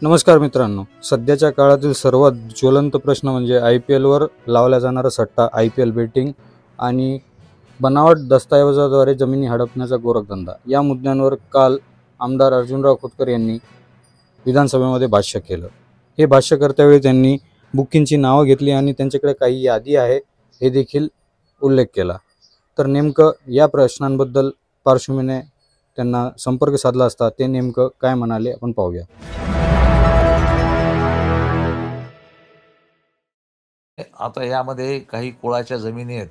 नमस्कार मित्रांनो, सध्याच्या काळातील सर्वात ज्वलंत प्रश्न म्हणजे IPLवर लावला जाणारा सट्टा, IPL बेटिंग आणि बनावट दस्तऐवजाद्वारे जमिनी हडपण्याचा गोरखधंदा. या मुद्द्यांवर काल आमदार अर्जुनराव खोतकर यांनी विधानसभेमध्ये भाष्य केलं. हे भाष्य करतेवेळी त्यांनी बुकींची नावं घेतली आणि त्यांच्याकडे काही यादी आहे हे देखील उल्लेख केला. तर नेमकं या प्रश्नांबद्दल पार्श्वभूमीने त्यांना संपर्क साधला असता ते नेमकं काय म्हणाले आपण पाहूया. आता यामध्ये काही कुळाच्या जमिनी आहेत.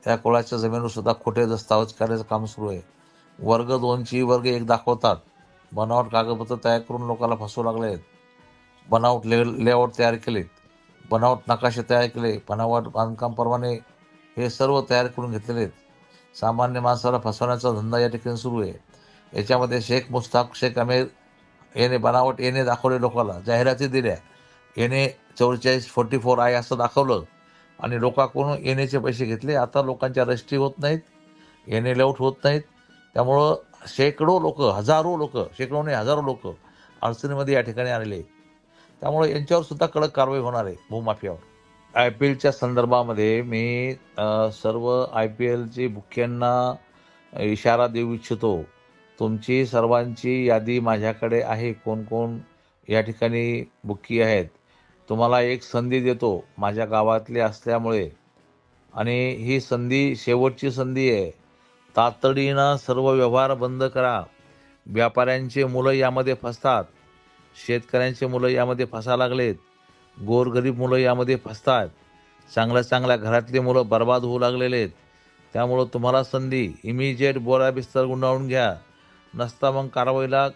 त्या कुळाच्या जमिनीवर सुद्धा खोटे दस्तावेज करायचं काम सुरू आहे. वर्ग 2ची वर्ग 1 दाखवतात. बनावट कागदपत्र तयार करून लोकांना फसवू लागले आहेत. बनावट लेआउट तयार केलेत, बनावट नकाशे तयार केले, बनावट बांधकाम परवाने हे सर्व तयार करून घेतलेले आहेत. सामान्य माणसाला फसवण्याचा धंदा या ठिकाणी सुरू आहे. याच्यामध्ये शेख मुस्ताक शेख अमीर याने बनावट येणे दाखवले, लोकांना जाहिराती दिल्या. येणे 4444 असं दाखवलं आणि लोकांकडून येण्याचे पैसे घेतले. आता लोकांच्या रजिस्ट्री होत नाहीत, येणे लेआउट होत नाहीत. त्यामुळं शेकडो लोक, हजारो लोक, शेकडो नाही हजारो लोक अडचणीमध्ये या ठिकाणी आलेले आहेत. त्यामुळे यांच्यावर सुद्धा कडक कारवाई होणार आहे भूमाफियावर. IPLच्या संदर्भामध्ये मी सर्व IPLची बुक्यांना इशारा देऊ इच्छितो. तुमची सर्वांची यादी माझ्याकडे आहे, कोण कोण या ठिकाणी बुकी आहेत. तुम्हाला एक संधी देतो माझ्या गावातले असल्यामुळे, आणि ही संधी शेवटची संधी आहे. तातडीनं सर्व व्यवहार बंद करा. व्यापाऱ्यांचे मुलं यामध्ये फसतात, शेतकऱ्यांचे मुलं यामध्ये फसा लागलेत, गोरगरीब मुलं यामध्ये फसतात, चांगल्या चांगल्या घरातली मुलं बर्बाद होऊ लागलेले आहेत. त्यामुळं तुम्हाला संधी, इमिजिएट बोरा बिस्तर गुंडाळून घ्या, नसता मग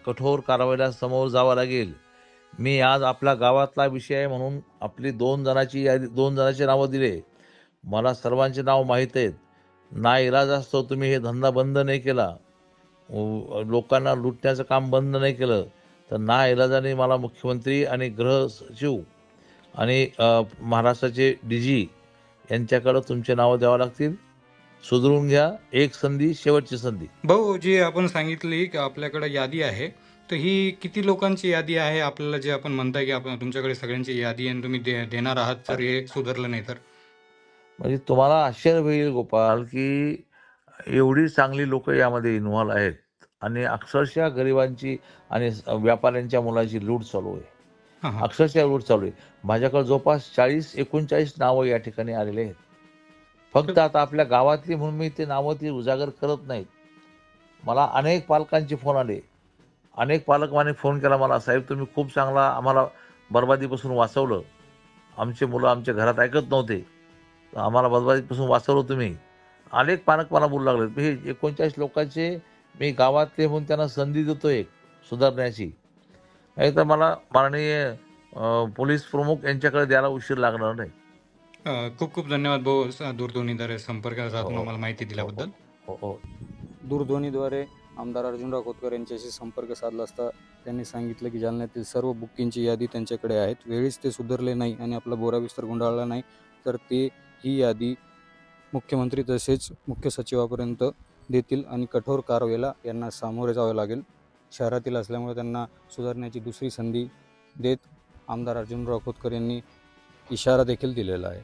कठोर कारवाईला समोर जावं लागेल. मी आज आपल्या गावातला विषय आहे म्हणून आपली 2 जणांची नावं दिले. मला सर्वांचे नाव माहीत आहेत. नाईलाज असतो तुम्ही हे धंदा बंद नाही केला, लोकांना लुटण्याचं काम बंद नाही केलं, तर नाईलाजाने मला मुख्यमंत्री आणि गृह सचिव आणि महाराष्ट्राचे DG यांच्याकडं तुमचे नावं द्यावं लागतील. सुधरून घ्या. एक संधी, शेवटची संधी. भाऊ, जी आपण सांगितली की आपल्याकडे यादी आहे, तर ही किती लोकांची यादी आहे? आपल्याला जे आपण म्हणताय की आपण तुमच्याकडे सगळ्यांची यादी आहे आणि तुम्ही देणार आहात, तर हे सुधारलं नाही तर? म्हणजे तुम्हाला आश्चर्य होईल गोपाल, की एवढी चांगली लोक यामध्ये इन्व्हॉल्व आहेत आणि अक्षरशः गरिबांची आणि व्यापाऱ्यांच्या मुलांची लूट चालू आहे. हां हां. अक्षरशः लूट चालू आहे. माझ्याकडे जवळपास 40-39 नावं या ठिकाणी आलेले आहेत. फक्त आता आपल्या गावातली म्हणून मी ते नावं ती उजागर करत नाहीत. मला अनेक पालकांचे फोन आले. अनेक पालकांनी फोन केला मला, साहेब तुम्ही खूप चांगला आम्हाला बरबादीपासून वाचवलं. आमचे मुलं आमच्या घरात ऐकत नव्हते, तर आम्हाला बरबादीपासून वाचवलं तुम्ही. अनेक पालक मला बोलू लागले. मी 39 लोकांचे मी गावातले म्हणून त्यांना संधी देतो एक सुधारण्याची. नाही तर मला माननीय पोलीस प्रमुख यांच्याकडे द्यायला उशीर लागणार नाही. खूप खूप धन्यवाद भाऊ, दूरध्वनीद्वारे संपर्क साधून आम्हाला माहिती दिल्याबद्दल. हो. दूरध्वनीद्वारे आमदार अर्जुनराव खोतकर यांच्याशी संपर्क साधला असता त्यांनी सांगितलं की जालन्यातील सर्व बुकिंगची यादी त्यांच्याकडे आहेत. वेळीच ते सुधारले नाही आणि आपला बोरा बिस्तर गुंडाळला नाही तर ते ही यादी मुख्यमंत्री तसेच मुख्य सचिवापर्यंत देतील आणि कठोर कारवाईला यांना सामोरे जावे लागेल. शहरातील असल्यामुळे त्यांना सुधारण्याची दुसरी संधी देत आमदार अर्जुनराव खोतकर यांनी इशारा देखील दिलेला आहे.